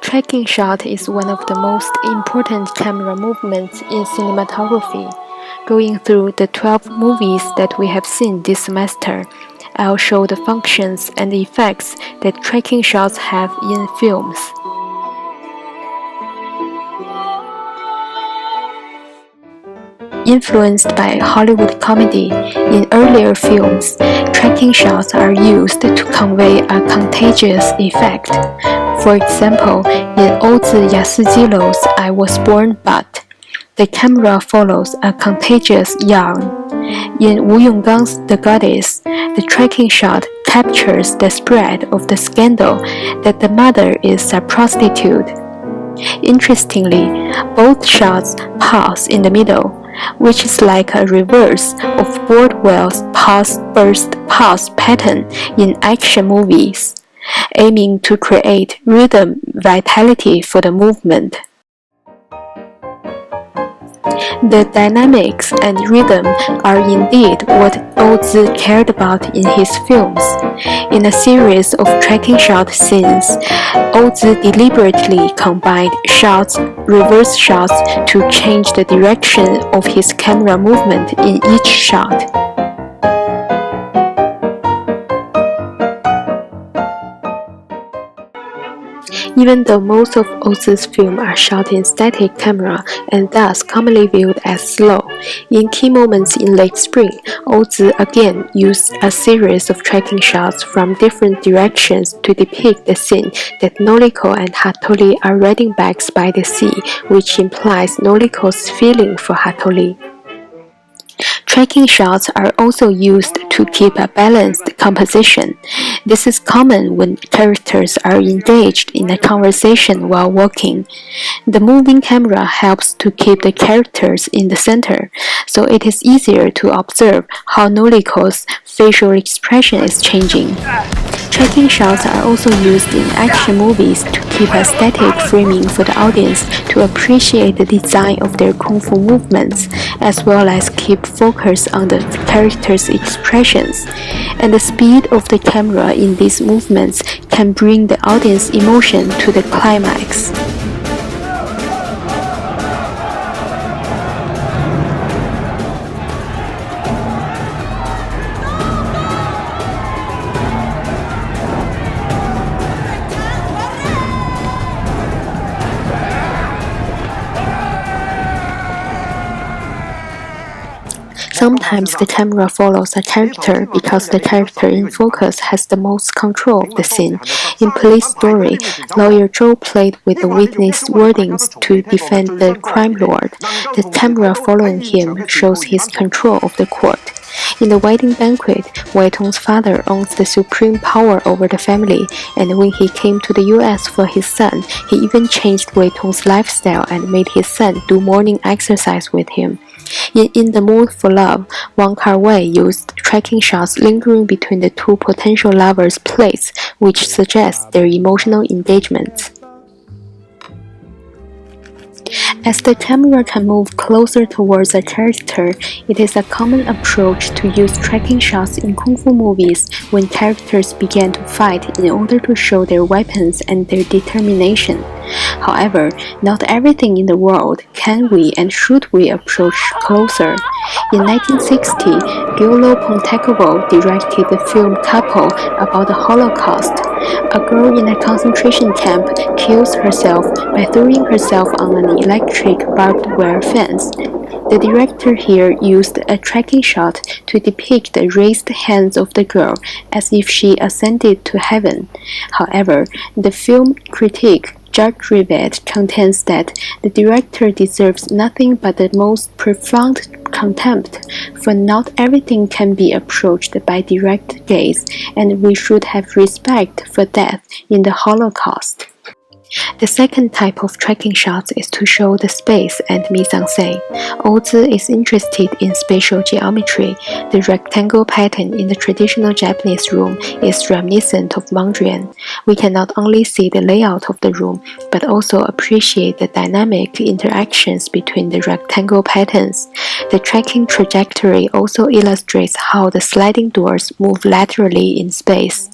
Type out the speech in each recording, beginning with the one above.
Tracking shot is one of the most important camera movements in cinematography. Going through the 12 movies that we have seen this semester, I'll show the functions and the effects that tracking shots have in films. Influenced by Hollywood comedy, in earlier films, tracking shots are used to convey a contagious effect. For example, in Ouzi Yasujiro's I Was Born But, the camera follows a contagious yarn. In Wu Yonggang's The Goddess, the tracking shot captures the spread of the scandal that the mother is a prostitute. Interestingly, both shots pause in the middle, which is like a reverse of Broadwell's pause-burst-pause pattern in action movies, aiming to create rhythm vitality for the movement. The dynamics and rhythm are indeed what Ouzi cared about in his films. In a series of tracking shot scenes, Ouzi deliberately combined shots, reverse shots to change the direction of his camera movement in each shot. Even though most of Ouzi's films are shot in static camera and thus commonly viewed as slow, in key moments in late spring, Ouzi again used a series of tracking shots from different directions to depict the scene that Noriko and Hattori are riding bikes by the sea, which implies Noriko's feeling for Hattori. Tracking shots are also used to keep a balanced composition. This is common when characters are engaged in a conversation while walking. The moving camera helps to keep the characters in the center, so it is easier to observe how Noriko's facial expression is changing. Tracking shots are also used in action movies to keep a static framing for the audience to appreciate the design of their kung fu movements, as well as keep focus on the characters' expressions. And the speed of the camera in these movements can bring the audience emotion to the climax. Sometimes the camera follows a character because the character in focus has the most control of the scene. In Police Story, lawyer Joe played with the witness wordings to defend the crime lord. The camera following him shows his control of the court. In the wedding banquet, Wei Tong's father owns the supreme power over the family, and when he came to the US for his son, he even changed Wei Tong's lifestyle and made his son do morning exercise with him. In The Mood for Love, Wong Kar-wai used tracking shots lingering between the two potential lovers' plates, which suggests their emotional engagements. As the camera can move closer towards a character, it is a common approach to use tracking shots in kung fu movies when characters begin to fight in order to show their weapons and their determination. However, not everything in the world can we and should we approach closer. In 1960, Gyolo Pontekovo directed the film Couple about the Holocaust. A girl in a concentration camp kills herself by throwing herself on an electric barbed wire fence. The director here used a tracking shot to depict the raised hands of the girl as if she ascended to heaven. However, the film critic Jacques Rivette contends that the director deserves nothing but the most profound contempt, for not everything can be approached by direct gaze, and we should have respect for death in the Holocaust. The second type of tracking shots is to show the space and mise-en-scène. Ozu is interested in spatial geometry. The rectangle pattern in the traditional Japanese room is reminiscent of Mondrian. We can not only see the layout of the room, but also appreciate the dynamic interactions between the rectangle patterns. The tracking trajectory also illustrates how the sliding doors move laterally in space.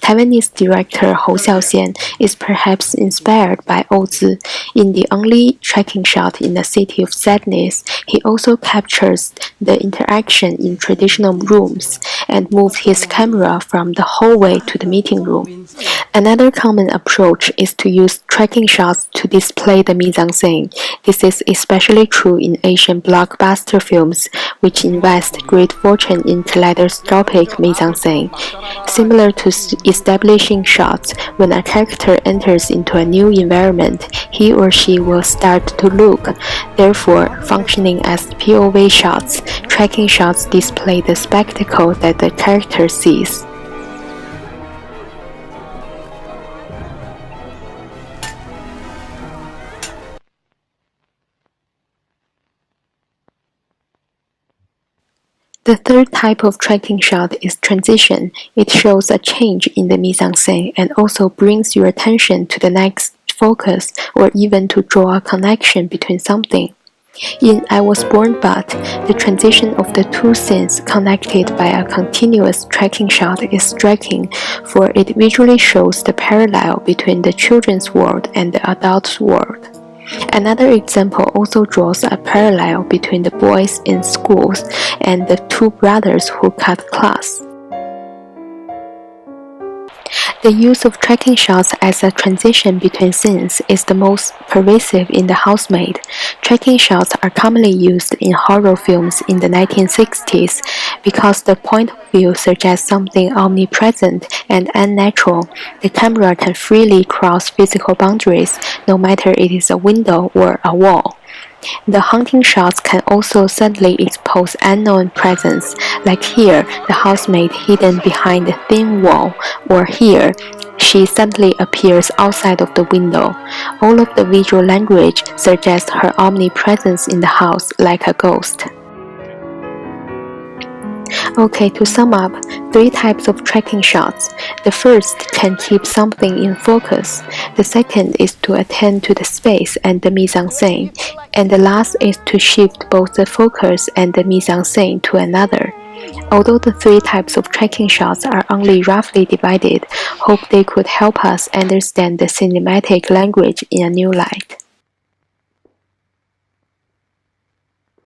Taiwanese director Hou Xiaoxian is perhaps inspired by Ozu. In the only tracking shot in the City of Sadness, he also captures the interaction in traditional rooms and moves his camera from the hallway to the meeting room. Another common approach is to use tracking shots to display the mise-en-scène. This is especially true in Asian blockbuster films, which invest great fortune in kaleidoscopic mise-en-scène. Similar to establishing shots, when a character enters into a new environment, he or she will start to look. Therefore, functioning as POV shots, tracking shots display the spectacle that the character sees. The third type of tracking shot is transition. It shows a change in the mise-en-scène and also brings your attention to the next focus or even to draw a connection between something. In I Was Born But, the transition of the two scenes connected by a continuous tracking shot is striking, for it visually shows the parallel between the children's world and the adult's world. Another example also draws a parallel between the boys in schools and the two brothers who cut class. The use of tracking shots as a transition between scenes is the most pervasive in The Housemaid. Tracking shots are commonly used in horror films in the 1960s because the point of view suggests something omnipresent and unnatural. The camera can freely cross physical boundaries, no matter it is a window or a wall. The haunting shots can also suddenly expose unknown presence, like here, the housemaid hidden behind a thin wall, or here, she suddenly appears outside of the window. All of the visual language suggests her omnipresence in the house like a ghost. Okay, to sum up, three types of tracking shots. The first can keep something in focus. The second is to attend to the space and the mise-en-scène. And the last is to shift both the focus and the mise-en-scène to another. Although the three types of tracking shots are only roughly divided, hope they could help us understand the cinematic language in a new light.